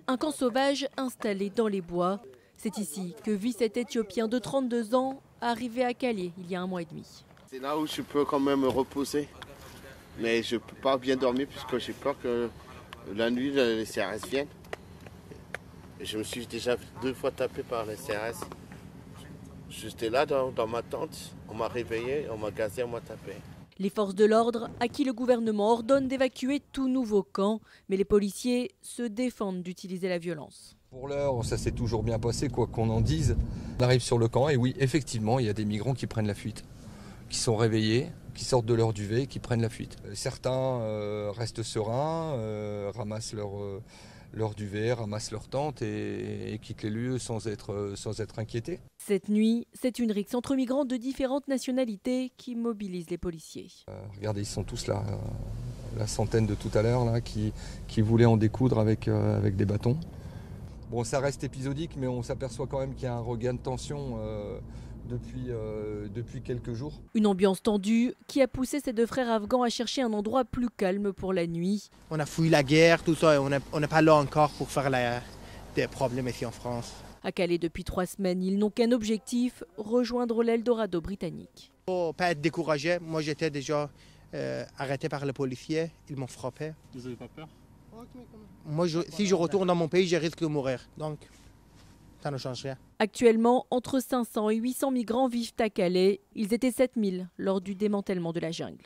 Un camp sauvage installé dans les bois. C'est ici que vit cet Éthiopien de 32 ans, arrivé à Calais il y a 1 mois et demi. C'est là où je peux quand même me reposer. Mais je ne peux pas bien dormir puisque j'ai peur que la nuit les CRS viennent. Je me suis déjà 2 fois tapé par les CRS. J'étais là dans ma tente, on m'a réveillé, on m'a gazé, on m'a tapé. Les forces de l'ordre, à qui le gouvernement ordonne d'évacuer tout nouveau camp, mais les policiers se défendent d'utiliser la violence. Pour l'heure, ça s'est toujours bien passé, quoi qu'on en dise. On arrive sur le camp et oui, effectivement, il y a des migrants qui prennent la fuite, qui sont réveillés, qui sortent de leur duvet, qui prennent la fuite. Certains restent sereins, ramassent leur duvet, ramassent leur tente et quittent les lieux sans être inquiétés. Cette nuit, c'est une rixe entre migrants de différentes nationalités qui mobilise les policiers. Regardez, ils sont tous là, la centaine de tout à l'heure là, qui voulaient en découdre avec des bâtons. Bon, ça reste épisodique, mais on s'aperçoit quand même qu'il y a un regain de tension depuis quelques jours. Une ambiance tendue qui a poussé ces 2 frères afghans à chercher un endroit plus calme pour la nuit. On a fui la guerre, tout ça, et on n'est pas là encore pour faire des problèmes ici en France. À Calais depuis 3 semaines, ils n'ont qu'un objectif, rejoindre l'Eldorado britannique. Il ne faut pas être découragé. Moi, j'étais déjà arrêté par les policiers. Ils m'ont frappé. Vous n'avez pas peur? Moi, si je retourne dans mon pays, je risque de mourir. Donc, ça ne change rien. Actuellement, entre 500 et 800 migrants vivent à Calais. Ils étaient 7000 lors du démantèlement de la jungle.